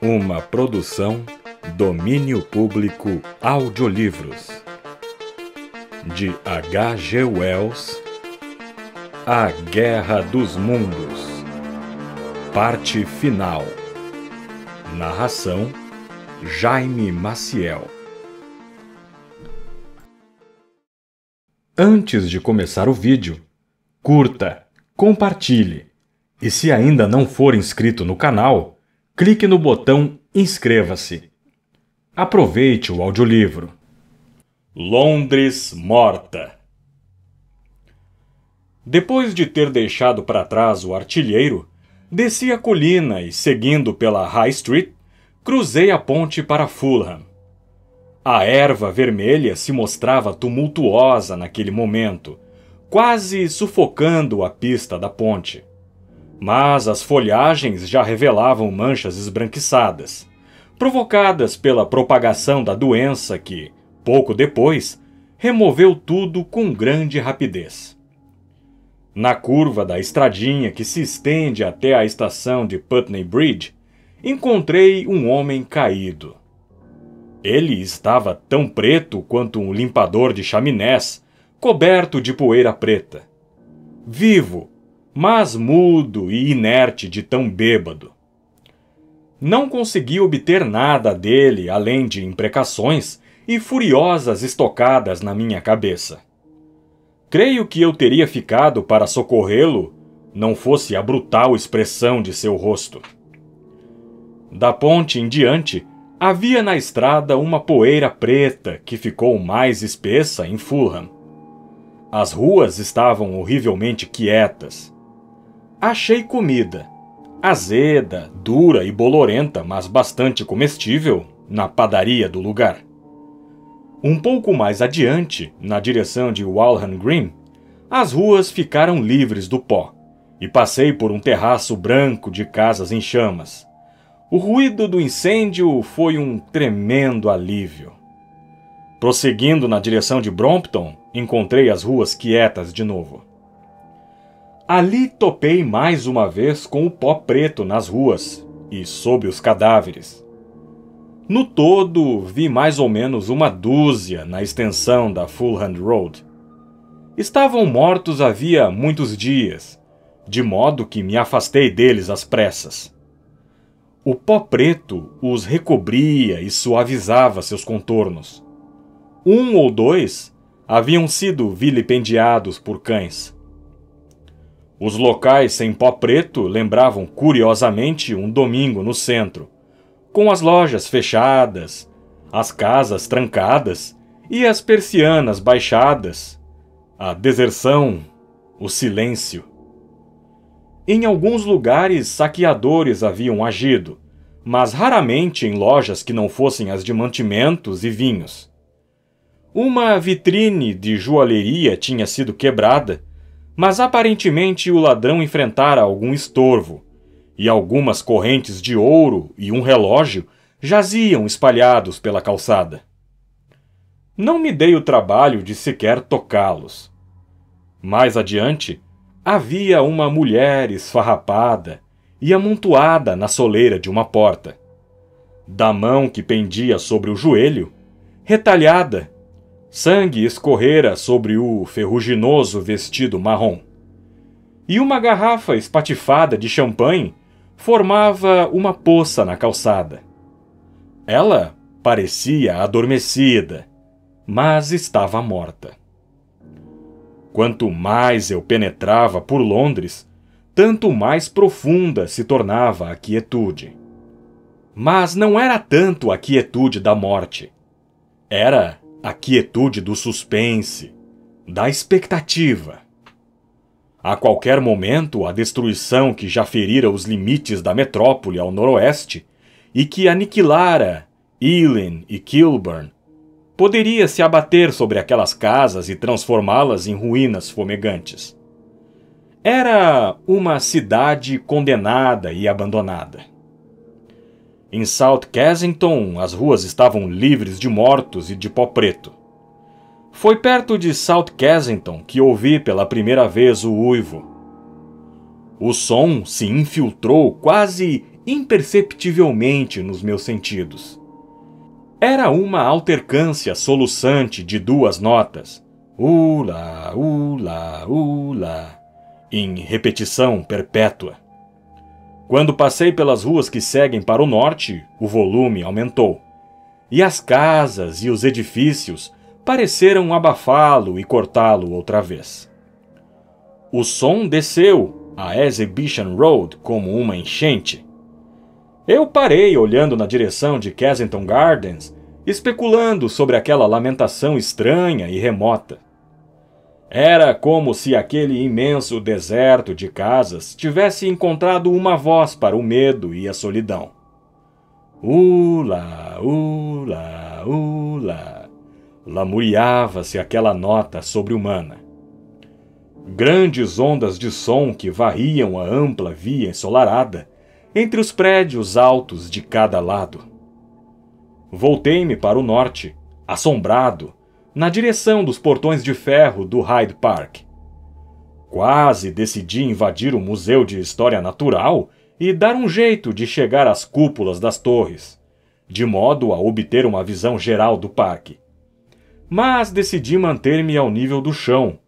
Uma produção Domínio Público Audiolivros de H.G. Wells. A Guerra dos Mundos. Parte final. Narração Jaime Maciel. Antes de começar o vídeo, curta, compartilhe e, se ainda não for inscrito no canal, clique no botão Inscreva-se. Aproveite o audiolivro. Londres morta. Depois de ter deixado para trás o artilheiro, desci a colina e, seguindo pela High Street, cruzei a ponte para Fulham. A erva vermelha se mostrava tumultuosa naquele momento, quase sufocando a pista da ponte. Mas as folhagens já revelavam manchas esbranquiçadas, provocadas pela propagação da doença que, pouco depois, removeu tudo com grande rapidez. Na curva da estradinha que se estende até a estação de Putney Bridge, encontrei um homem caído. Ele estava tão preto quanto um limpador de chaminés, coberto de poeira preta. Vivo, mas mudo e inerte de tão bêbado. Não consegui obter nada dele além de imprecações e furiosas estocadas na minha cabeça. Creio que eu teria ficado para socorrê-lo, não fosse a brutal expressão de seu rosto. Da ponte em diante, havia na estrada uma poeira preta que ficou mais espessa em Fulham. As ruas estavam horrivelmente quietas. Achei comida, azeda, dura e bolorenta, mas bastante comestível, na padaria do lugar. Um pouco mais adiante, na direção de Walham Green, as ruas ficaram livres do pó, e passei por um terraço branco de casas em chamas. O ruído do incêndio foi um tremendo alívio. Prosseguindo na direção de Brompton, encontrei as ruas quietas de novo. Ali topei mais uma vez com o pó preto nas ruas e sob os cadáveres. No todo, vi mais ou menos uma dúzia na extensão da Fulham Road. Estavam mortos havia muitos dias, de modo que me afastei deles às pressas. O pó preto os recobria e suavizava seus contornos. Um ou dois haviam sido vilipendiados por cães. Os locais sem pó preto lembravam curiosamente um domingo no centro, com as lojas fechadas, as casas trancadas e as persianas baixadas, a deserção, o silêncio. Em alguns lugares saqueadores haviam agido, mas raramente em lojas que não fossem as de mantimentos e vinhos. Uma vitrine de joalheria tinha sido quebrada, mas aparentemente o ladrão enfrentara algum estorvo, e algumas correntes de ouro e um relógio jaziam espalhados pela calçada. Não me dei o trabalho de sequer tocá-los. Mais adiante, havia uma mulher esfarrapada e amontoada na soleira de uma porta. Da mão que pendia sobre o joelho, retalhada, sangue escorrera sobre o ferruginoso vestido marrom. E uma garrafa espatifada de champanhe formava uma poça na calçada. Ela parecia adormecida, mas estava morta. Quanto mais eu penetrava por Londres, tanto mais profunda se tornava a quietude. Mas não era tanto a quietude da morte. Era a quietude do suspense, da expectativa. A qualquer momento, a destruição que já ferira os limites da metrópole ao noroeste e que aniquilara Ealing e Kilburn poderia se abater sobre aquelas casas e transformá-las em ruínas fumegantes. Era uma cidade condenada e abandonada. Em South Kensington, as ruas estavam livres de mortos e de pó preto. Foi perto de South Kensington que ouvi pela primeira vez o uivo. O som se infiltrou quase imperceptivelmente nos meus sentidos. Era uma altercância soluçante de duas notas, ula, ula, ula, em repetição perpétua. Quando passei pelas ruas que seguem para o norte, o volume aumentou, e as casas e os edifícios pareceram abafá-lo e cortá-lo outra vez. O som desceu a Exhibition Road como uma enchente. Eu parei olhando na direção de Kensington Gardens, especulando sobre aquela lamentação estranha e remota. Era como se aquele imenso deserto de casas tivesse encontrado uma voz para o medo e a solidão. Ula, ula, ula, lamuriava-se aquela nota sobre-humana. Grandes ondas de som que varriam a ampla via ensolarada entre os prédios altos de cada lado. Voltei-me para o norte, assombrado, na direção dos portões de ferro do Hyde Park. Quase decidi invadir o Museu de História Natural e dar um jeito de chegar às cúpulas das torres, de modo a obter uma visão geral do parque. Mas decidi manter-me ao nível do chão,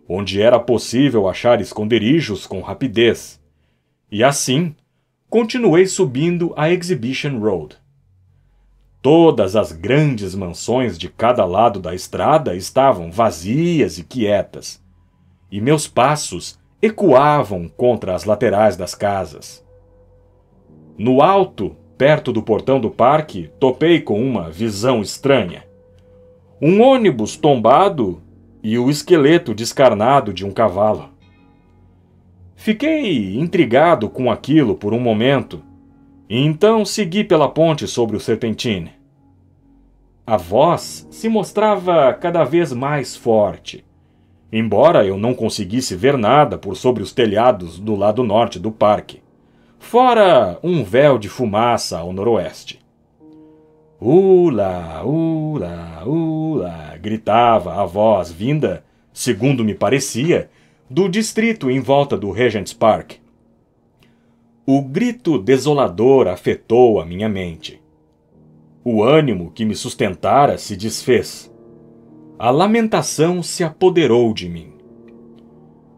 onde era possível achar esconderijos com rapidez. E assim, continuei subindo a Exhibition Road. Todas as grandes mansões de cada lado da estrada estavam vazias e quietas, e meus passos ecoavam contra as laterais das casas. No alto, perto do portão do parque, topei com uma visão estranha. Um ônibus tombado e o esqueleto descarnado de um cavalo. Fiquei intrigado com aquilo por um momento, e então segui pela ponte sobre o Serpentine. A voz se mostrava cada vez mais forte, embora eu não conseguisse ver nada por sobre os telhados do lado norte do parque, fora um véu de fumaça ao noroeste. Ula, ula, ula, gritava a voz vinda, segundo me parecia, do distrito em volta do Regent's Park. O grito desolador afetou a minha mente. O ânimo que me sustentara se desfez. A lamentação se apoderou de mim.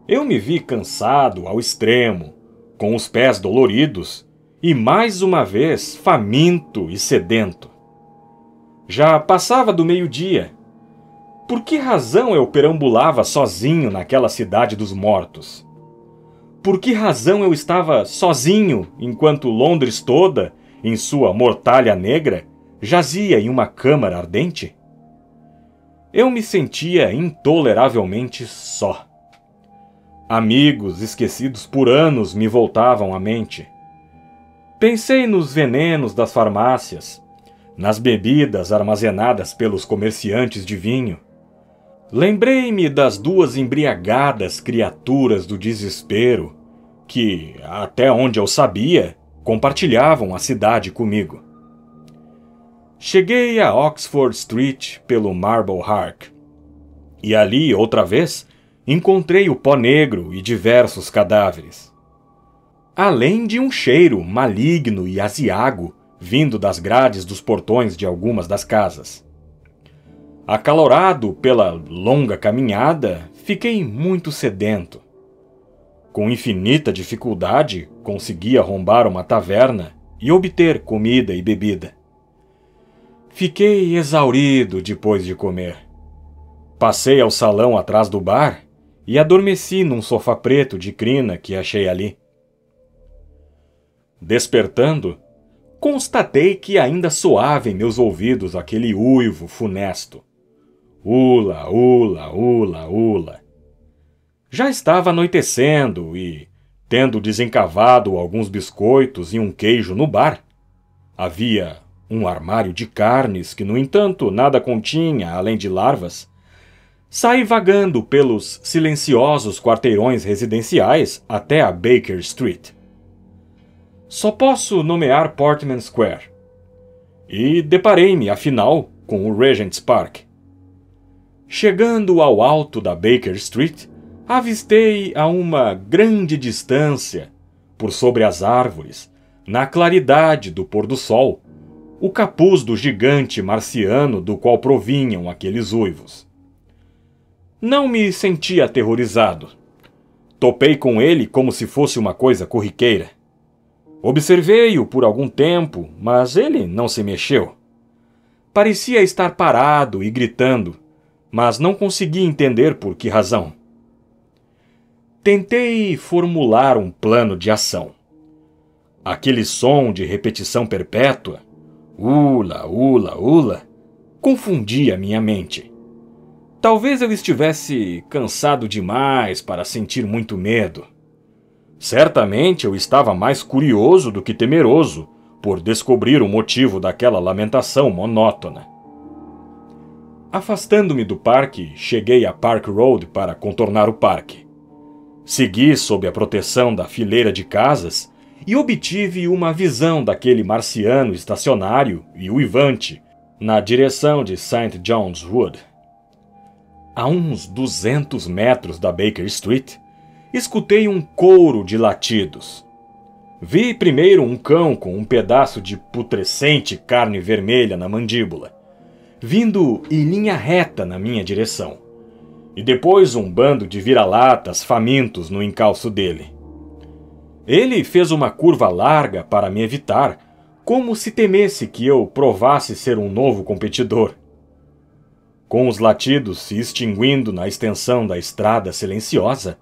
Eu me vi cansado ao extremo, com os pés doloridos e, mais uma vez, faminto e sedento. Já passava do meio-dia. Por que razão eu perambulava sozinho naquela cidade dos mortos? Por que razão eu estava sozinho enquanto Londres toda, em sua mortalha negra, jazia em uma câmara ardente? Eu me sentia intoleravelmente só. Amigos esquecidos por anos me voltavam à mente. Pensei nos venenos das farmácias, nas bebidas armazenadas pelos comerciantes de vinho. Lembrei-me das duas embriagadas criaturas do desespero que, até onde eu sabia, compartilhavam a cidade comigo. Cheguei a Oxford Street pelo Marble Arch, e ali, outra vez, encontrei o pó negro e diversos cadáveres. Além de um cheiro maligno e aziago vindo das grades dos portões de algumas das casas. Acalorado pela longa caminhada, fiquei muito sedento. Com infinita dificuldade, consegui arrombar uma taverna e obter comida e bebida. Fiquei exaurido depois de comer. Passei ao salão atrás do bar e adormeci num sofá preto de crina que achei ali. Despertando, constatei que ainda soava em meus ouvidos aquele uivo funesto. Ula, ula, ula, ula. Já estava anoitecendo e, tendo desencavado alguns biscoitos e um queijo no bar, havia um armário de carnes que, no entanto, nada continha além de larvas, saí vagando pelos silenciosos quarteirões residenciais até a Baker Street. Só posso nomear Portman Square. E deparei-me, afinal, com o Regent's Park. Chegando ao alto da Baker Street, avistei a uma grande distância, por sobre as árvores, na claridade do pôr do sol, o capuz do gigante marciano do qual provinham aqueles uivos. Não me senti aterrorizado. Topei com ele como se fosse uma coisa corriqueira. Observei-o por algum tempo, mas ele não se mexeu. Parecia estar parado e gritando, mas não consegui entender por que razão. Tentei formular um plano de ação. Aquele som de repetição perpétua, ula, ula, ula, confundia minha mente. Talvez eu estivesse cansado demais para sentir muito medo. Certamente eu estava mais curioso do que temeroso por descobrir o motivo daquela lamentação monótona. Afastando-me do parque, cheguei a Park Road para contornar o parque. Segui sob a proteção da fileira de casas e obtive uma visão daquele marciano estacionário e uivante na direção de St. John's Wood. A uns 200 metros da Baker Street, escutei um coro de latidos. Vi primeiro um cão com um pedaço de putrescente carne vermelha na mandíbula, vindo em linha reta na minha direção, e depois um bando de vira-latas famintos no encalço dele. Ele fez uma curva larga para me evitar, como se temesse que eu provasse ser um novo competidor. Com os latidos se extinguindo na extensão da estrada silenciosa,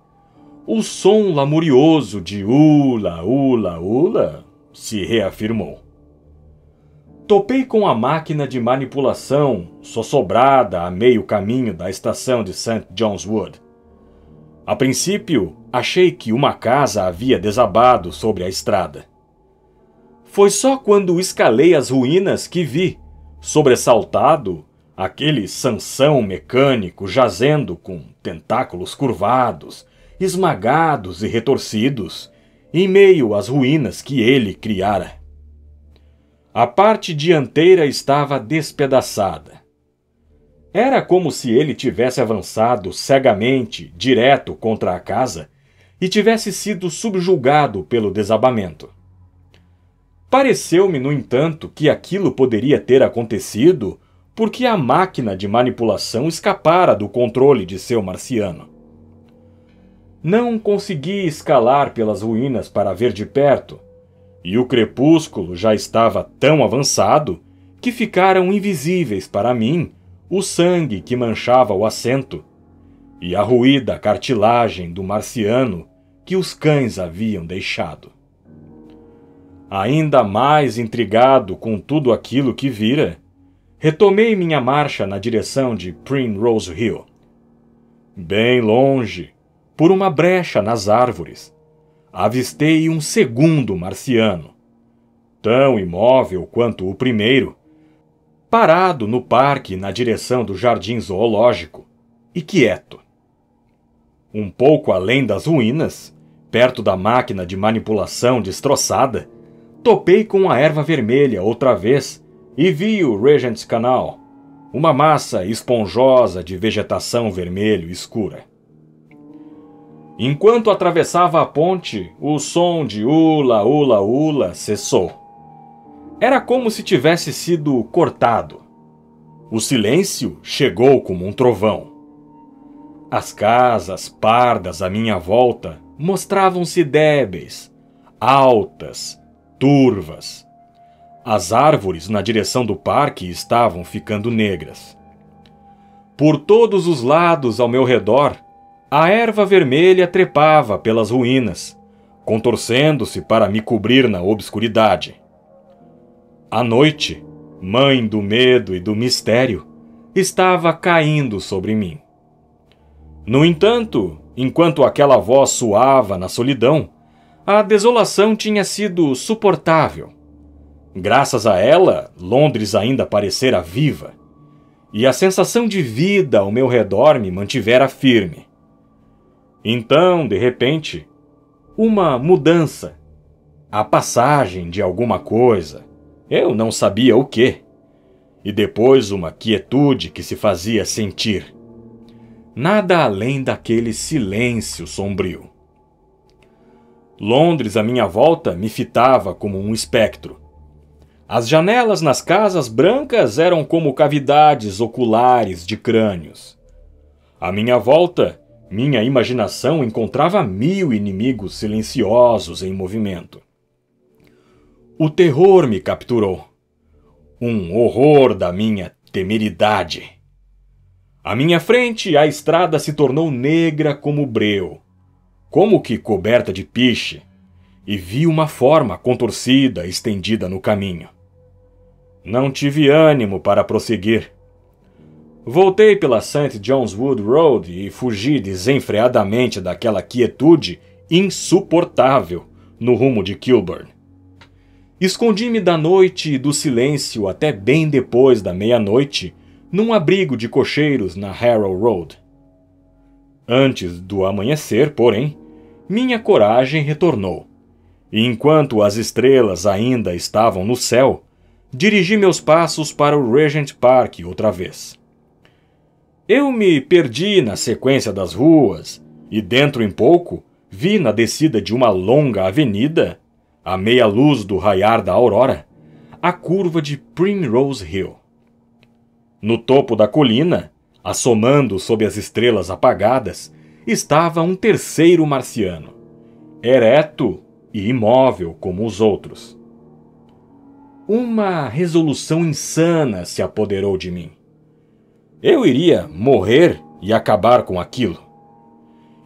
o som lamurioso de ula, ula, ula se reafirmou. Topei com a máquina de manipulação sossobrada a meio caminho da estação de St. John's Wood. A princípio, achei que uma casa havia desabado sobre a estrada. Foi só quando escalei as ruínas que vi, sobressaltado, aquele Sansão mecânico jazendo com tentáculos curvados, esmagados e retorcidos, em meio às ruínas que ele criara. A parte dianteira estava despedaçada. Era como se ele tivesse avançado cegamente direto contra a casa e tivesse sido subjugado pelo desabamento. Pareceu-me, no entanto, que aquilo poderia ter acontecido porque a máquina de manipulação escapara do controle de seu marciano. Não consegui escalar pelas ruínas para ver de perto, e o crepúsculo já estava tão avançado que ficaram invisíveis para mim o sangue que manchava o assento e a ruída cartilagem do marciano que os cães haviam deixado. Ainda mais intrigado com tudo aquilo que vira, retomei minha marcha na direção de Primrose Hill. Bem longe, por uma brecha nas árvores, avistei um segundo marciano, tão imóvel quanto o primeiro, parado no parque na direção do jardim zoológico, e quieto. Um pouco além das ruínas, perto da máquina de manipulação destroçada, topei com a erva vermelha outra vez e vi o Regent's Canal, uma massa esponjosa de vegetação vermelho escura. Enquanto atravessava a ponte, o som de ula, ula, ula cessou. Era como se tivesse sido cortado. O silêncio chegou como um trovão. As casas pardas à minha volta mostravam-se débeis, altas, turvas. As árvores na direção do parque estavam ficando negras. Por todos os lados ao meu redor, a erva vermelha trepava pelas ruínas, contorcendo-se para me cobrir na obscuridade. A noite, mãe do medo e do mistério, estava caindo sobre mim. No entanto, enquanto aquela voz soava na solidão, a desolação tinha sido suportável. Graças a ela, Londres ainda parecera viva, e a sensação de vida ao meu redor me mantivera firme. Então, de repente, uma mudança, a passagem de alguma coisa, eu não sabia o quê, e depois uma quietude que se fazia sentir. Nada além daquele silêncio sombrio. Londres à minha volta me fitava como um espectro. As janelas nas casas brancas eram como cavidades oculares de crânios. À minha volta, minha imaginação encontrava 1000 inimigos silenciosos em movimento. O terror me capturou. Um horror da minha temeridade. À minha frente, a estrada se tornou negra como breu, como que coberta de piche, e vi uma forma contorcida estendida no caminho. Não tive ânimo para prosseguir. Voltei pela St. John's Wood Road e fugi desenfreadamente daquela quietude insuportável no rumo de Kilburn. Escondi-me da noite e do silêncio até bem depois da meia-noite num abrigo de cocheiros na Harrow Road. Antes do amanhecer, porém, minha coragem retornou, e enquanto as estrelas ainda estavam no céu, dirigi meus passos para o Regent Park outra vez. Eu me perdi na sequência das ruas, e dentro em pouco vi na descida de uma longa avenida, à meia luz do raiar da aurora, a curva de Primrose Hill. No topo da colina, assomando sob as estrelas apagadas, estava um terceiro marciano, ereto e imóvel como os outros. Uma resolução insana se apoderou de mim. Eu iria morrer e acabar com aquilo.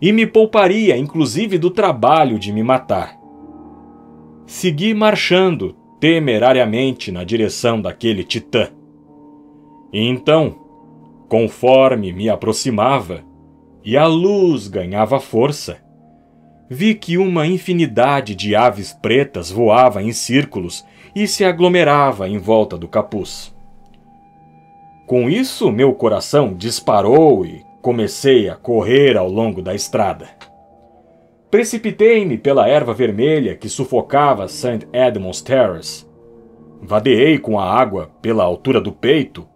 E me pouparia, inclusive, do trabalho de me matar. Segui marchando temerariamente na direção daquele titã. E então, conforme me aproximava e a luz ganhava força, vi que uma infinidade de aves pretas voava em círculos e se aglomerava em volta do capuz. Com isso, meu coração disparou e comecei a correr ao longo da estrada. Precipitei-me pela erva vermelha que sufocava St. Edmund's Terrace. Vadeei com a água pela altura do peito,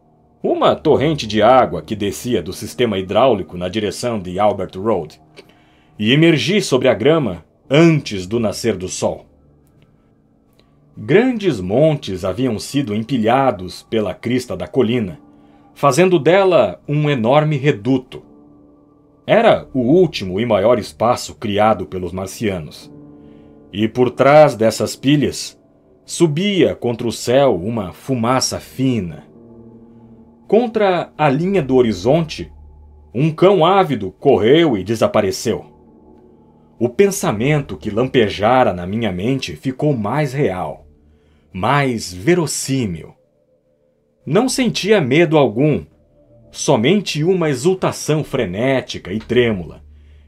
uma torrente de água que descia do sistema hidráulico na direção de Albert Road, e emergi sobre a grama antes do nascer do sol. Grandes montes haviam sido empilhados pela crista da colina, fazendo dela um enorme reduto. Era o último e maior espaço criado pelos marcianos. E por trás dessas pilhas, subia contra o céu uma fumaça fina. Contra a linha do horizonte, um cão ávido correu e desapareceu. O pensamento que lampejara na minha mente ficou mais real, mais verossímil. Não sentia medo algum, somente uma exultação frenética e trêmula,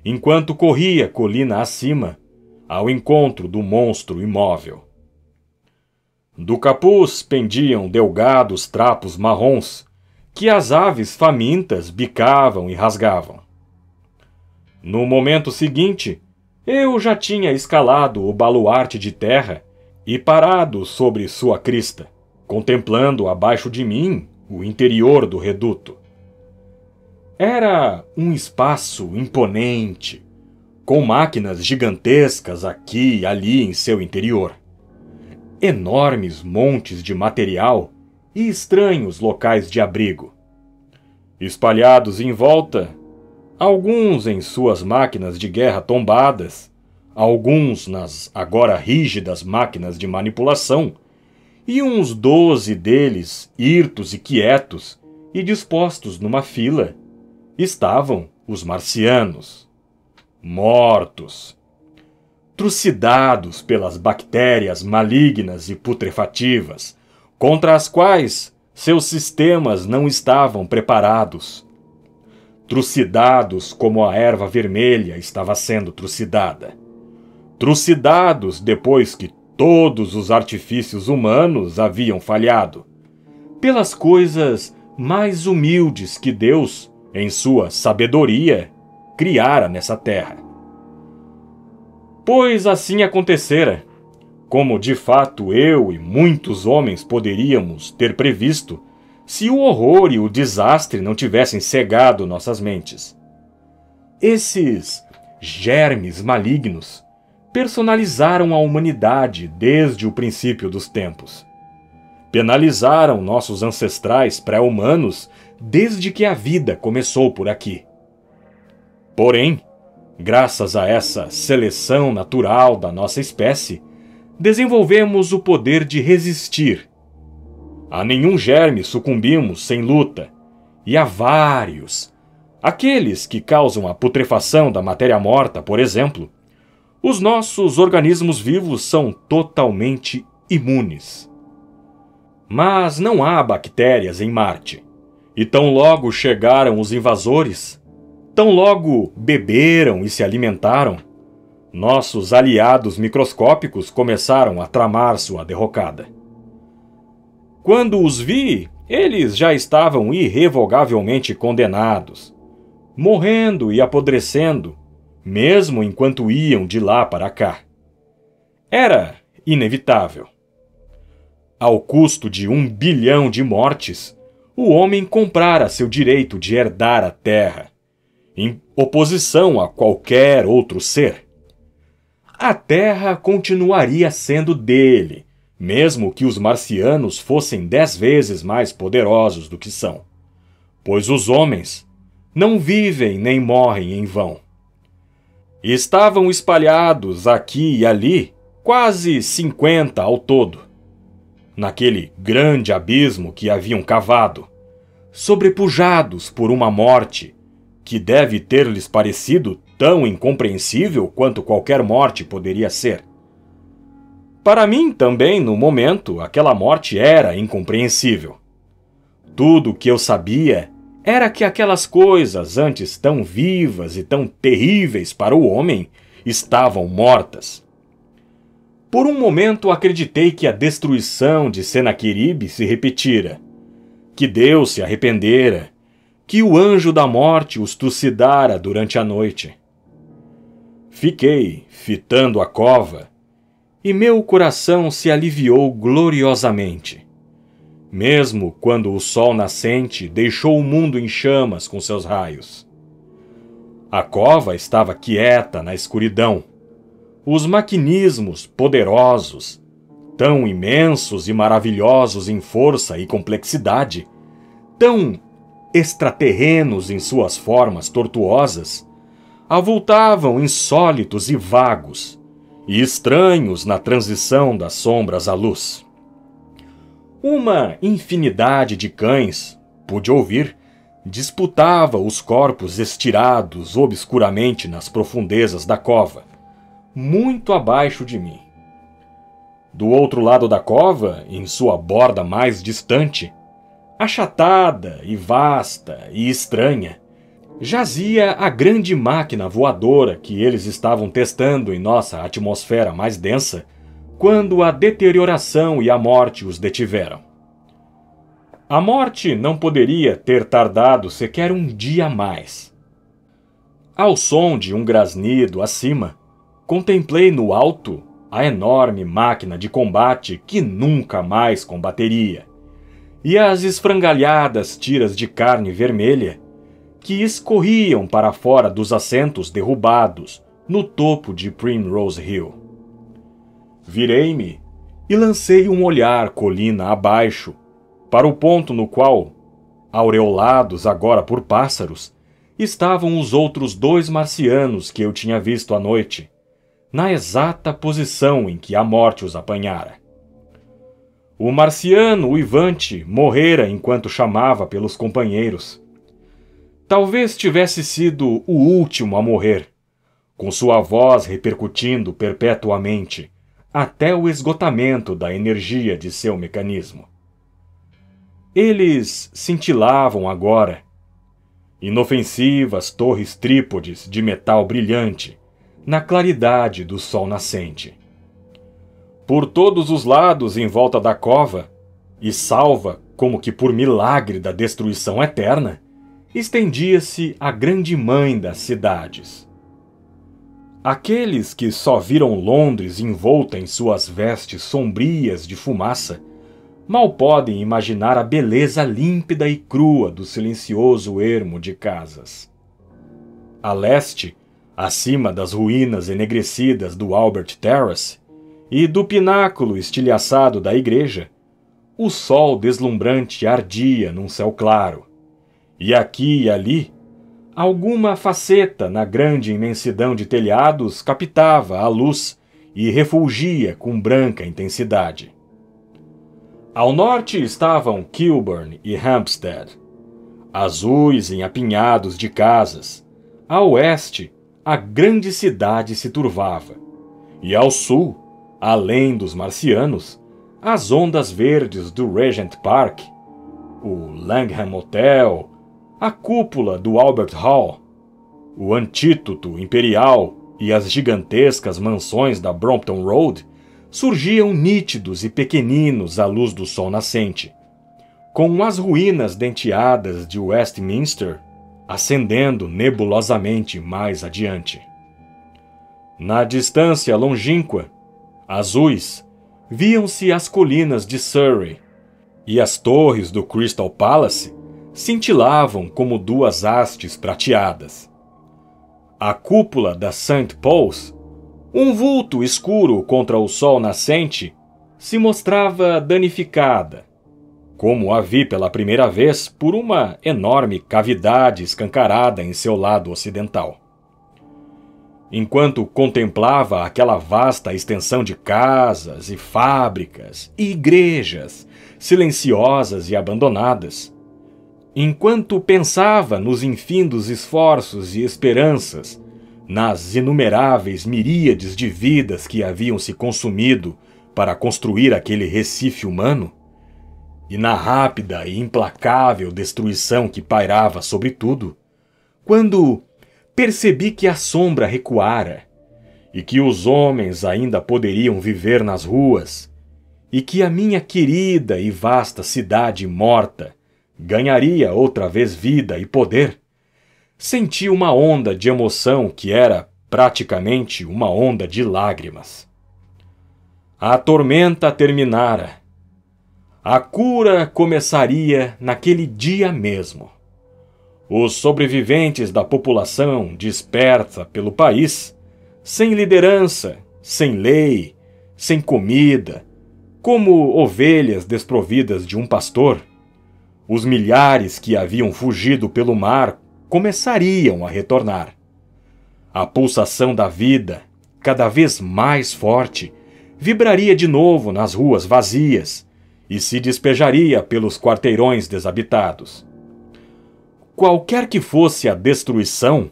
enquanto corria colina acima, ao encontro do monstro imóvel. Do capuz pendiam delgados trapos marrons, que as aves famintas bicavam e rasgavam. No momento seguinte, eu já tinha escalado o baluarte de terra e parado sobre sua crista, contemplando abaixo de mim o interior do reduto. Era um espaço imponente, com máquinas gigantescas aqui e ali em seu interior. Enormes montes de material e estranhos locais de abrigo. Espalhados em volta, alguns em suas máquinas de guerra tombadas, alguns nas agora rígidas máquinas de manipulação, e uns 12 deles, hirtos e quietos, e dispostos numa fila, estavam os marcianos, mortos, trucidados pelas bactérias malignas e putrefativas, contra as quais seus sistemas não estavam preparados. Trucidados como a erva vermelha estava sendo trucidada. Trucidados depois que todos os artifícios humanos haviam falhado, pelas coisas mais humildes que Deus, em sua sabedoria, criara nessa terra. Pois assim acontecera, como de fato eu e muitos homens poderíamos ter previsto, se o horror e o desastre não tivessem cegado nossas mentes. Esses germes malignos personalizaram a humanidade desde o princípio dos tempos. Penalizaram nossos ancestrais pré-humanos desde que a vida começou por aqui. Porém, graças a essa seleção natural da nossa espécie, desenvolvemos o poder de resistir. A nenhum germe sucumbimos sem luta, e a vários. Aqueles que causam a putrefação da matéria morta, por exemplo, os nossos organismos vivos são totalmente imunes. Mas não há bactérias em Marte. E tão logo chegaram os invasores, tão logo beberam e se alimentaram, nossos aliados microscópicos começaram a tramar sua derrocada. Quando os vi, eles já estavam irrevogavelmente condenados, morrendo e apodrecendo, mesmo enquanto iam de lá para cá. Era inevitável. Ao custo de 1 bilhão de mortes, o homem comprara seu direito de herdar a Terra, em oposição a qualquer outro ser. A Terra continuaria sendo dele, mesmo que os marcianos fossem 10 vezes mais poderosos do que são, pois os homens não vivem nem morrem em vão. Estavam espalhados aqui e ali, quase 50 ao todo, naquele grande abismo que haviam cavado, sobrepujados por uma morte que deve ter-lhes parecido tão incompreensível quanto qualquer morte poderia ser. Para mim também, no momento, aquela morte era incompreensível. Tudo o que eu sabia era que aquelas coisas, antes tão vivas e tão terríveis para o homem, estavam mortas. Por um momento acreditei que a destruição de Senaqueribe se repetira, que Deus se arrependera, que o anjo da morte os trucidara durante a noite. Fiquei fitando a cova, e meu coração se aliviou gloriosamente, mesmo quando o sol nascente deixou o mundo em chamas com seus raios. A cova estava quieta na escuridão. Os maquinismos poderosos, tão imensos e maravilhosos em força e complexidade, tão extraterrenos em suas formas tortuosas, avultavam insólitos e vagos, e estranhos na transição das sombras à luz. Uma infinidade de cães, pude ouvir, disputava os corpos estirados obscuramente nas profundezas da cova, muito abaixo de mim. Do outro lado da cova, em sua borda mais distante, achatada e vasta e estranha, jazia a grande máquina voadora que eles estavam testando em nossa atmosfera mais densa, quando a deterioração e a morte os detiveram. A morte não poderia ter tardado sequer um dia a mais. Ao som de um grasnido acima, contemplei no alto a enorme máquina de combate que nunca mais combateria, e as esfrangalhadas tiras de carne vermelha que escorriam para fora dos assentos derrubados no topo de Primrose Hill. Virei-me e lancei um olhar colina abaixo para o ponto no qual, aureolados agora por pássaros, estavam os outros 2 marcianos que eu tinha visto à noite, na exata posição em que a morte os apanhara. O marciano uivante morrera enquanto chamava pelos companheiros. Talvez tivesse sido o último a morrer, com sua voz repercutindo perpetuamente, até o esgotamento da energia de seu mecanismo. Eles cintilavam agora, inofensivas torres trípodes de metal brilhante, na claridade do sol nascente. Por todos os lados em volta da cova, e salva como que por milagre da destruição eterna, estendia-se a grande mãe das cidades. Aqueles que só viram Londres envolta em suas vestes sombrias de fumaça, mal podem imaginar a beleza límpida e crua do silencioso ermo de casas. A leste, acima das ruínas enegrecidas do Albert Terrace e do pináculo estilhaçado da igreja, o sol deslumbrante ardia num céu claro, e aqui e ali, alguma faceta na grande imensidão de telhados captava a luz e refulgia com branca intensidade. Ao norte estavam Kilburn e Hampstead, azuis em apinhados de casas. A oeste, a grande cidade se turvava, e ao sul, além dos marcianos, as ondas verdes do Regent Park, o Langham Hotel, a cúpula do Albert Hall, o Antídoto Imperial e as gigantescas mansões da Brompton Road surgiam nítidos e pequeninos à luz do sol nascente, com as ruínas denteadas de Westminster ascendendo nebulosamente mais adiante. Na distância longínqua, azuis, viam-se as colinas de Surrey, e as torres do Crystal Palace cintilavam como duas hastes prateadas. A cúpula da St. Paul's, um vulto escuro contra o sol nascente, se mostrava danificada, como a vi pela primeira vez por uma enorme cavidade escancarada em seu lado ocidental. Enquanto contemplava aquela vasta extensão de casas e fábricas e igrejas, silenciosas e abandonadas, enquanto pensava nos infindos esforços e esperanças, nas inumeráveis miríades de vidas que haviam se consumido para construir aquele Recife humano, e na rápida e implacável destruição que pairava sobre tudo, quando percebi que a sombra recuara, e que os homens ainda poderiam viver nas ruas, e que a minha querida e vasta cidade morta ganharia outra vez vida e poder, senti uma onda de emoção que era praticamente uma onda de lágrimas. A tormenta terminara. A cura começaria naquele dia mesmo. Os sobreviventes da população dispersa pelo país, sem liderança, sem lei, sem comida, como ovelhas desprovidas de um pastor, os milhares que haviam fugido pelo mar começariam a retornar. A pulsação da vida, cada vez mais forte, vibraria de novo nas ruas vazias e se despejaria pelos quarteirões desabitados. Qualquer que fosse a destruição,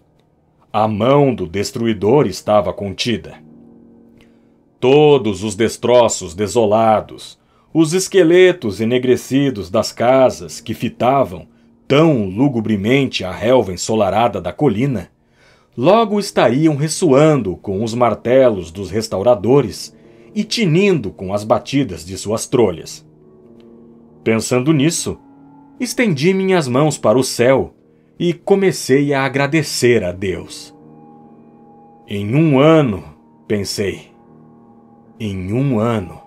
a mão do destruidor estava contida. Todos os destroços desolados, os esqueletos enegrecidos das casas que fitavam tão lugubremente a relva ensolarada da colina, logo estariam ressoando com os martelos dos restauradores e tinindo com as batidas de suas trolhas. Pensando nisso, estendi minhas mãos para o céu e comecei a agradecer a Deus. Em um ano, pensei, em um ano.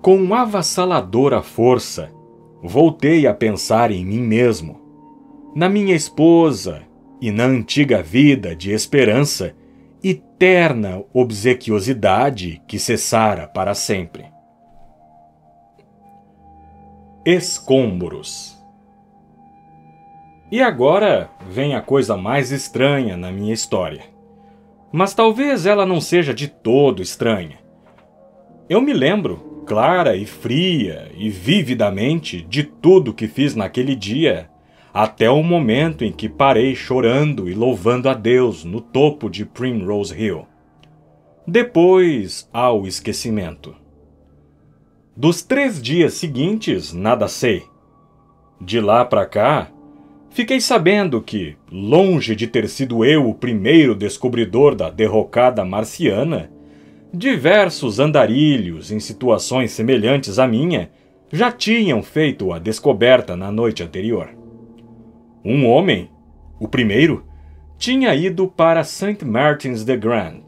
Com avassaladora força, voltei a pensar em mim mesmo, na minha esposa e na antiga vida de esperança e terna obsequiosidade que cessara para sempre. Escombros. E agora vem a coisa mais estranha na minha história. Mas talvez ela não seja de todo estranha. Eu me lembro, clara e fria e vividamente, de tudo que fiz naquele dia, até o momento em que parei chorando e louvando a Deus no topo de Primrose Hill. Depois, ao esquecimento. Dos 3 dias seguintes, nada sei. De lá para cá, fiquei sabendo que, longe de ter sido eu o primeiro descobridor da derrocada marciana, diversos andarilhos em situações semelhantes à minha já tinham feito a descoberta na noite anterior. Um homem, o primeiro, tinha ido para St. Martin's-le-Grand,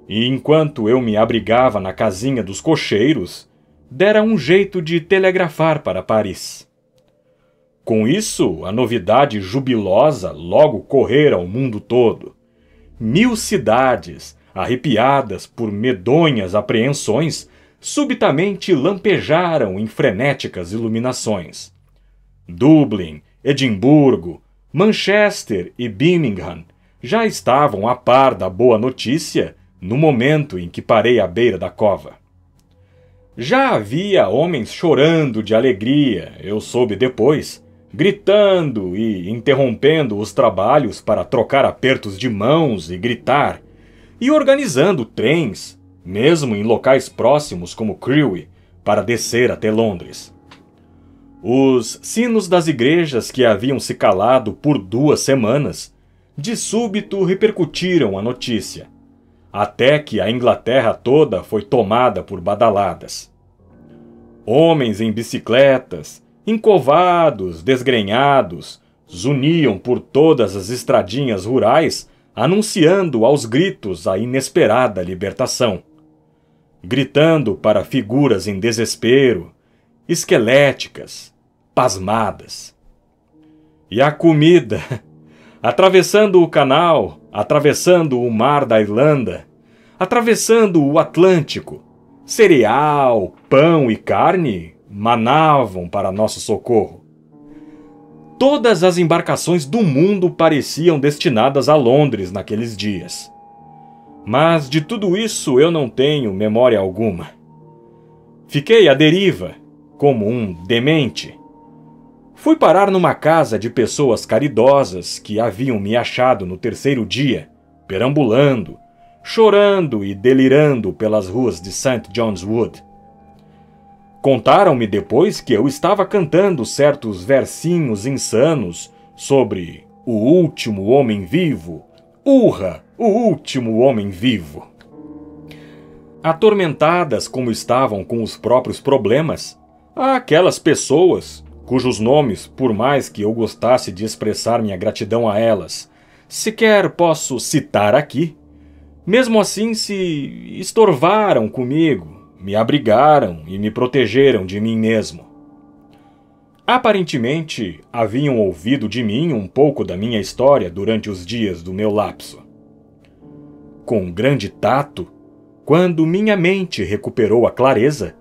e enquanto eu me abrigava na casinha dos cocheiros, dera um jeito de telegrafar para Paris. Com isso, a novidade jubilosa logo correra ao mundo todo. 1000 cidades, arrepiadas por medonhas apreensões, subitamente lampejaram em frenéticas iluminações. Dublin, Edimburgo, Manchester e Birmingham já estavam a par da boa notícia no momento em que parei à beira da cova. Já havia homens chorando de alegria, eu soube depois, gritando e interrompendo os trabalhos para trocar apertos de mãos e gritar, e organizando trens, mesmo em locais próximos como Crewe, para descer até Londres. Os sinos das igrejas que haviam se calado por 2 semanas, de súbito repercutiram a notícia, até que a Inglaterra toda foi tomada por badaladas. Homens em bicicletas, encovados, desgrenhados, zuniam por todas as estradinhas rurais, anunciando aos gritos a inesperada libertação. Gritando para figuras em desespero, esqueléticas, pasmadas. E a comida, atravessando o canal, atravessando o mar da Irlanda, atravessando o Atlântico, cereal, pão e carne manavam para nosso socorro. Todas as embarcações do mundo pareciam destinadas a Londres naqueles dias. Mas de tudo isso eu não tenho memória alguma. Fiquei à deriva, como um demente. Fui parar numa casa de pessoas caridosas que haviam me achado no 3º dia, perambulando, chorando e delirando pelas ruas de St. John's Wood. Contaram-me depois que eu estava cantando certos versinhos insanos sobre o último homem vivo. Urra, o último homem vivo! Atormentadas como estavam com os próprios problemas, aquelas pessoas, cujos nomes, por mais que eu gostasse de expressar minha gratidão a elas, sequer posso citar aqui, mesmo assim se estorvaram comigo, me abrigaram e me protegeram de mim mesmo. Aparentemente, haviam ouvido de mim um pouco da minha história durante os dias do meu lapso. Com grande tato, quando minha mente recuperou a clareza,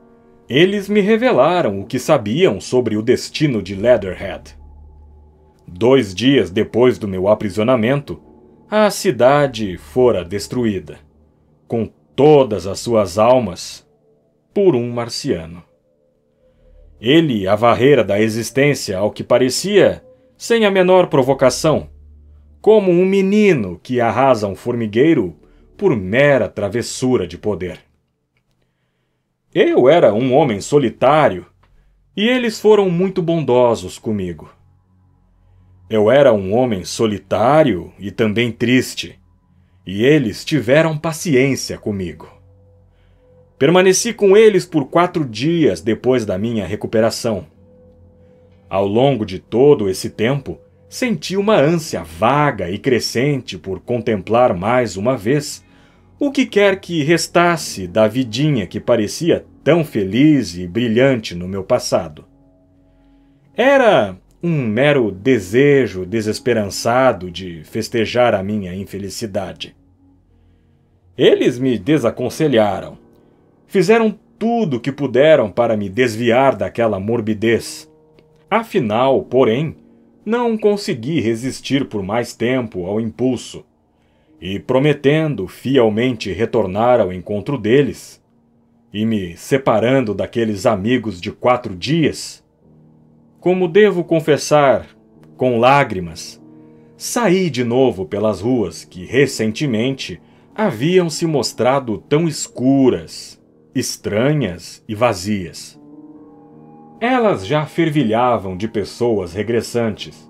eles me revelaram o que sabiam sobre o destino de Leatherhead. 2 dias depois do meu aprisionamento, a cidade fora destruída, com todas as suas almas, por um marciano. Ele a varrera da existência ao que parecia, sem a menor provocação, como um menino que arrasa um formigueiro por mera travessura de poder. Eu era um homem solitário e eles foram muito bondosos comigo. Eu era um homem solitário e também triste, e eles tiveram paciência comigo. Permaneci com eles por 4 dias depois da minha recuperação. Ao longo de todo esse tempo, senti uma ânsia vaga e crescente por contemplar mais uma vez o que quer que restasse da vidinha que parecia tão feliz e brilhante no meu passado. Era um mero desejo desesperançado de festejar a minha infelicidade. Eles me desaconselharam. Fizeram tudo o que puderam para me desviar daquela morbidez. Afinal, porém, não consegui resistir por mais tempo ao impulso, e prometendo fielmente retornar ao encontro deles, e me separando daqueles amigos de 4 dias, como devo confessar, com lágrimas, saí de novo pelas ruas que recentemente haviam se mostrado tão escuras, estranhas e vazias. Elas já fervilhavam de pessoas regressantes.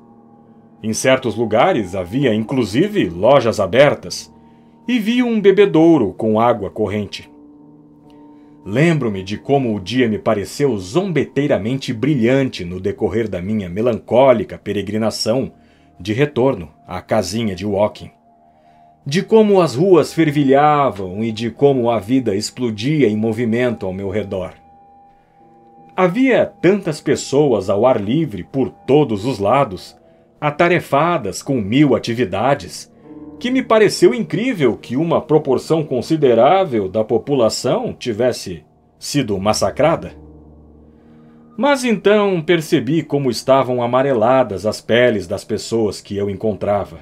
Em certos lugares havia inclusive lojas abertas, e vi um bebedouro com água corrente. Lembro-me de como o dia me pareceu zombeteiramente brilhante no decorrer da minha melancólica peregrinação de retorno à casinha de Woking. De como as ruas fervilhavam e de como a vida explodia em movimento ao meu redor. Havia tantas pessoas ao ar livre por todos os lados, atarefadas com 1000 atividades, que me pareceu incrível que uma proporção considerável da população tivesse sido massacrada. Mas então percebi como estavam amareladas as peles das pessoas que eu encontrava.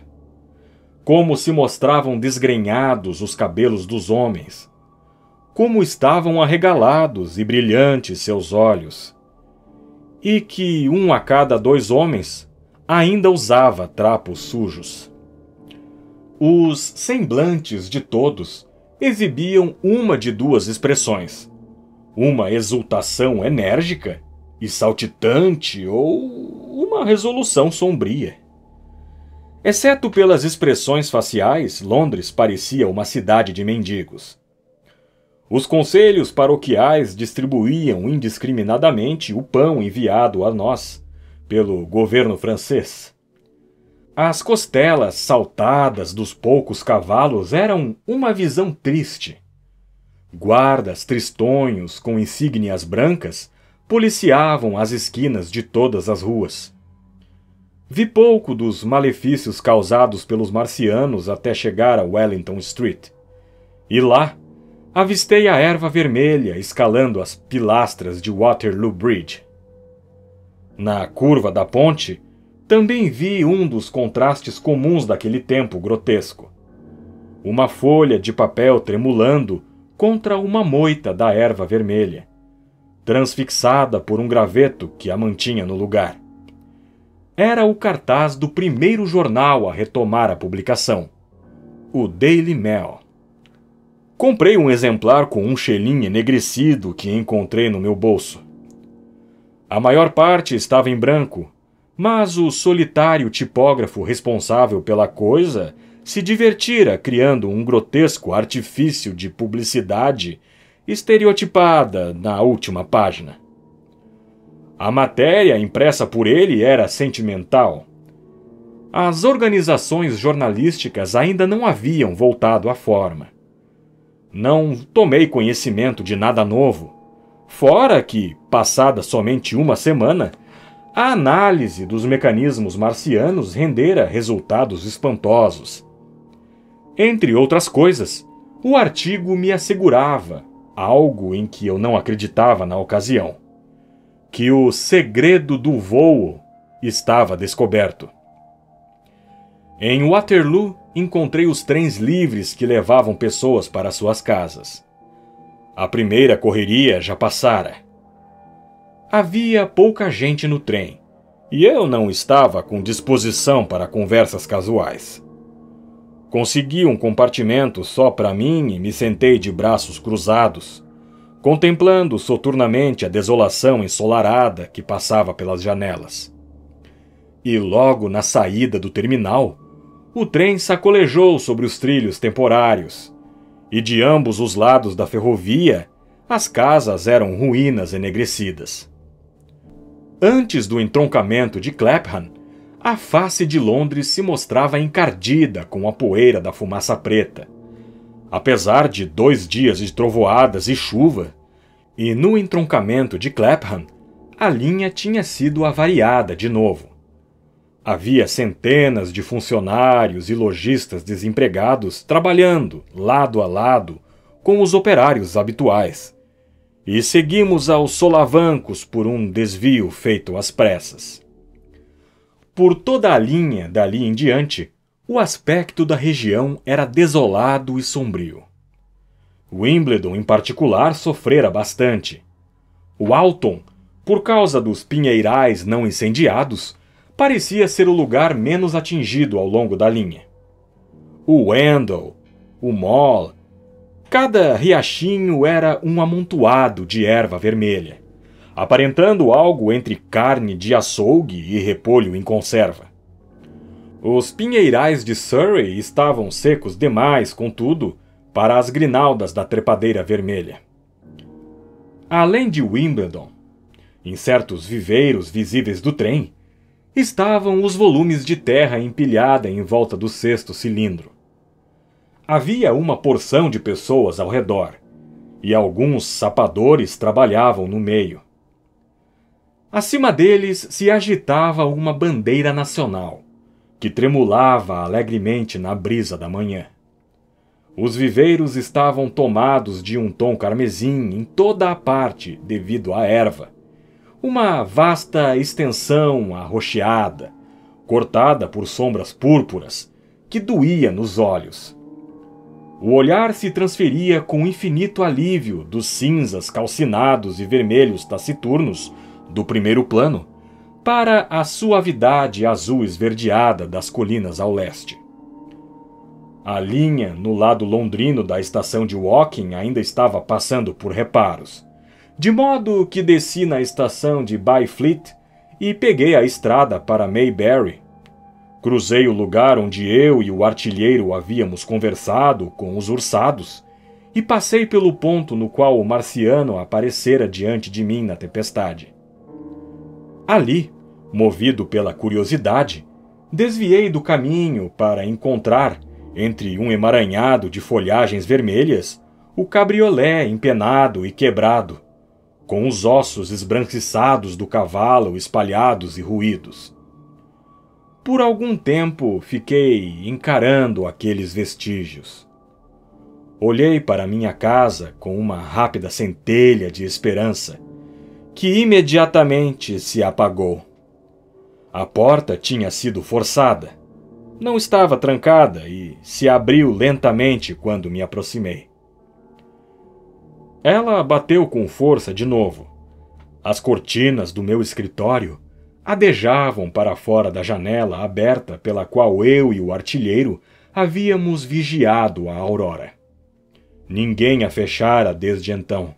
Como se mostravam desgrenhados os cabelos dos homens. Como estavam arregalados e brilhantes seus olhos. E que 1 a cada 2 homens ainda usava trapos sujos. Os semblantes de todos exibiam uma de 2 expressões. Uma exultação enérgica e saltitante ou uma resolução sombria. Exceto pelas expressões faciais, Londres parecia uma cidade de mendigos. Os conselhos paroquiais distribuíam indiscriminadamente o pão enviado a nós pelo governo francês. As costelas saltadas dos poucos cavalos eram uma visão triste. Guardas tristonhos com insígnias brancas policiavam as esquinas de todas as ruas. Vi pouco dos malefícios causados pelos marcianos até chegar a Wellington Street. E lá, avistei a erva vermelha escalando as pilastras de Waterloo Bridge. Na curva da ponte, também vi um dos contrastes comuns daquele tempo grotesco. Uma folha de papel tremulando contra uma moita da erva vermelha, transfixada por um graveto que a mantinha no lugar. Era o cartaz do primeiro jornal a retomar a publicação, o Daily Mail. Comprei um exemplar com um chelim enegrecido que encontrei no meu bolso. A maior parte estava em branco, mas o solitário tipógrafo responsável pela coisa se divertira criando um grotesco artifício de publicidade estereotipada na última página. A matéria impressa por ele era sentimental. As organizações jornalísticas ainda não haviam voltado à forma. Não tomei conhecimento de nada novo, fora que, passada somente uma semana, a análise dos mecanismos marcianos rendera resultados espantosos. Entre outras coisas, o artigo me assegurava, algo em que eu não acreditava na ocasião, que o segredo do voo estava descoberto. Em Waterloo, encontrei os trens livres que levavam pessoas para suas casas. A primeira correria já passara. Havia pouca gente no trem, e eu não estava com disposição para conversas casuais. Consegui um compartimento só para mim e me sentei de braços cruzados, contemplando soturnamente a desolação ensolarada que passava pelas janelas. E logo na saída do terminal, o trem sacolejou sobre os trilhos temporários, e de ambos os lados da ferrovia, as casas eram ruínas enegrecidas. Antes do entroncamento de Clapham, a face de Londres se mostrava encardida com a poeira da fumaça preta. Apesar de 2 dias de trovoadas e chuva, e no entroncamento de Clapham, a linha tinha sido avariada de novo. Havia centenas de funcionários e lojistas desempregados trabalhando lado a lado com os operários habituais, e seguimos aos solavancos por um desvio feito às pressas. Por toda a linha dali em diante, o aspecto da região era desolado e sombrio. Wimbledon, em particular, sofrera bastante. O Alton, por causa dos pinheirais não incendiados, parecia ser o lugar menos atingido ao longo da linha. O Wendell, o Mall, cada riachinho era um amontoado de erva vermelha, aparentando algo entre carne de açougue e repolho em conserva. Os pinheirais de Surrey estavam secos demais, contudo, para as grinaldas da trepadeira vermelha. Além de Wimbledon, em certos viveiros visíveis do trem, estavam os volumes de terra empilhada em volta do sexto cilindro. Havia uma porção de pessoas ao redor, e alguns sapadores trabalhavam no meio. Acima deles se agitava uma bandeira nacional, que tremulava alegremente na brisa da manhã. Os viveiros estavam tomados de um tom carmesim em toda a parte devido à erva, uma vasta extensão arroxeada, cortada por sombras púrpuras, que doía nos olhos. O olhar se transferia com infinito alívio dos cinzas calcinados e vermelhos taciturnos do primeiro plano para a suavidade azul esverdeada das colinas ao leste. A linha no lado londrino da estação de Woking ainda estava passando por reparos, de modo que desci na estação de Byfleet e peguei a estrada para Maybury. Cruzei o lugar onde eu e o artilheiro havíamos conversado com os ursados e passei pelo ponto no qual o marciano aparecera diante de mim na tempestade. Ali, movido pela curiosidade, desviei do caminho para encontrar, entre um emaranhado de folhagens vermelhas, o cabriolé empenado e quebrado, com os ossos esbranquiçados do cavalo espalhados e ruídos. Por algum tempo fiquei encarando aqueles vestígios. Olhei para minha casa com uma rápida centelha de esperança, que imediatamente se apagou. A porta tinha sido forçada. Não estava trancada e se abriu lentamente quando me aproximei. Ela bateu com força de novo. As cortinas do meu escritório adejavam para fora da janela aberta pela qual eu e o artilheiro havíamos vigiado a aurora. Ninguém a fechara desde então.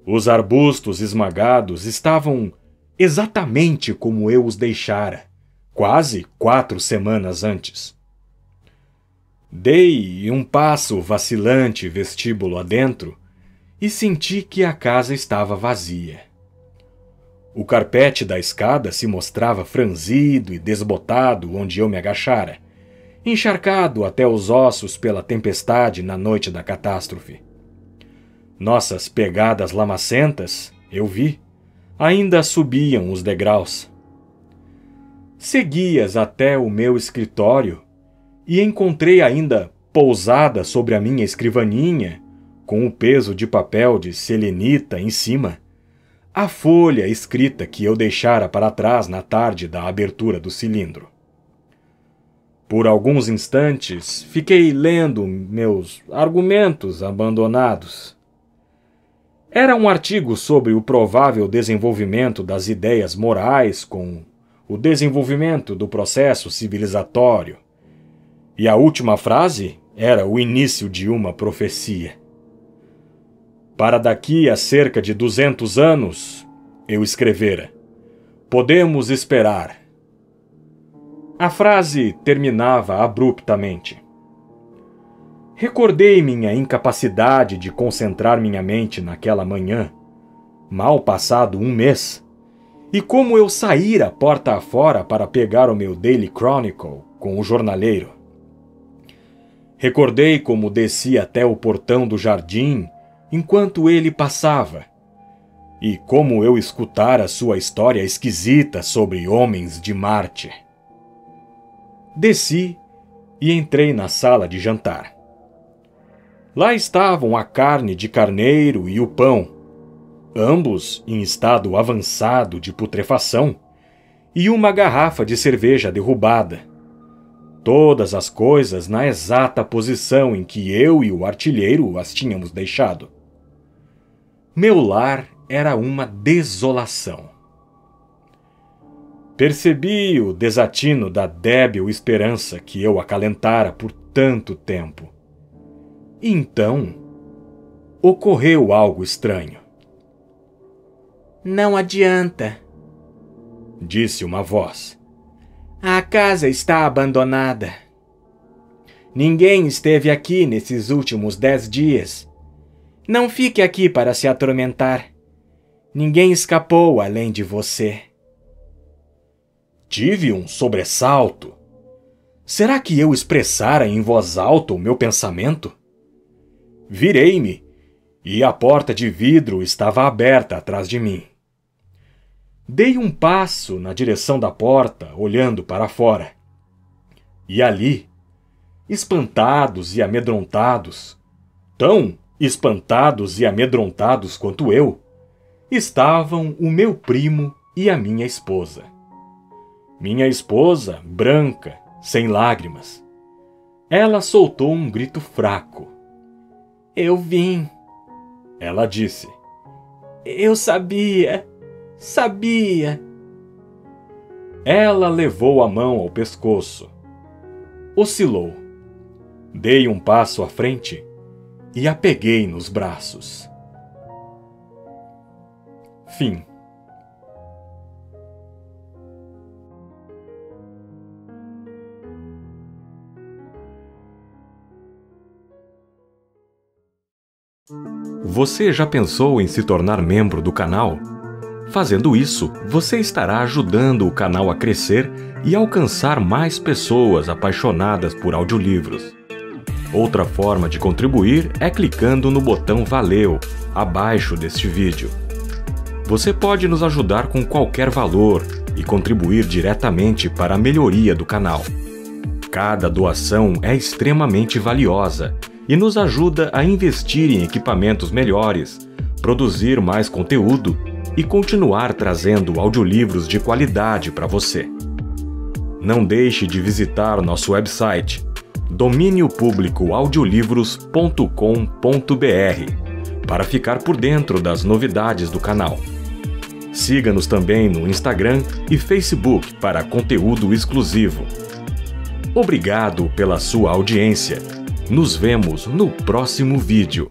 Os arbustos esmagados estavam exatamente como eu os deixara, quase 4 semanas antes. Dei um passo vacilante vestíbulo adentro e senti que a casa estava vazia. O carpete da escada se mostrava franzido e desbotado onde eu me agachara, encharcado até os ossos pela tempestade na noite da catástrofe. Nossas pegadas lamacentas, eu vi, ainda subiam os degraus. Segui-as até o meu escritório e encontrei ainda pousada sobre a minha escrivaninha, com o peso de papel de selenita em cima, a folha escrita que eu deixara para trás na tarde da abertura do cilindro. Por alguns instantes fiquei lendo meus argumentos abandonados. Era um artigo sobre o provável desenvolvimento das ideias morais com o desenvolvimento do processo civilizatório, e a última frase era o início de uma profecia. Para daqui a cerca de 200 anos, eu escrevera, podemos esperar. A frase terminava abruptamente. Recordei minha incapacidade de concentrar minha mente naquela manhã, mal passado 1 mês, e como eu saíra porta afora para pegar o meu Daily Chronicle com o jornaleiro. Recordei como desci até o portão do jardim enquanto ele passava, e como eu escutara sua história esquisita sobre homens de Marte. Desci e entrei na sala de jantar. Lá estavam a carne de carneiro e o pão, ambos em estado avançado de putrefação, e uma garrafa de cerveja derrubada. Todas as coisas na exata posição em que eu e o artilheiro as tínhamos deixado. Meu lar era uma desolação. Percebi o desatino da débil esperança que eu acalentara por tanto tempo. Então, ocorreu algo estranho. Não adianta, disse uma voz. A casa está abandonada. Ninguém esteve aqui nesses últimos 10 dias. Não fique aqui para se atormentar. Ninguém escapou além de você. Tive um sobressalto. Será que eu expressara em voz alta o meu pensamento? Virei-me, e a porta de vidro estava aberta atrás de mim. Dei um passo na direção da porta, olhando para fora. E ali, espantados e amedrontados, tão espantados e amedrontados quanto eu, estavam o meu primo e a minha esposa. Minha esposa, branca, sem lágrimas. Ela soltou um grito fraco. Eu vim. Ela disse. Eu sabia. Sabia. Ela levou a mão ao pescoço. Oscilou. Dei um passo à frente e a peguei nos braços. Fim. Você já pensou em se tornar membro do canal? Fazendo isso, você estará ajudando o canal a crescer e alcançar mais pessoas apaixonadas por audiolivros. Outra forma de contribuir é clicando no botão Valeu, abaixo deste vídeo. Você pode nos ajudar com qualquer valor e contribuir diretamente para a melhoria do canal. Cada doação é extremamente valiosa e nos ajuda a investir em equipamentos melhores, produzir mais conteúdo e continuar trazendo audiolivros de qualidade para você. Não deixe de visitar nosso website dominiopublicoaudiolivros.com.br para ficar por dentro das novidades do canal. Siga-nos também no Instagram e Facebook para conteúdo exclusivo. Obrigado pela sua audiência. Nos vemos no próximo vídeo,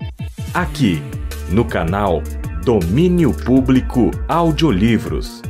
aqui no canal Domínio Público Audiolivros.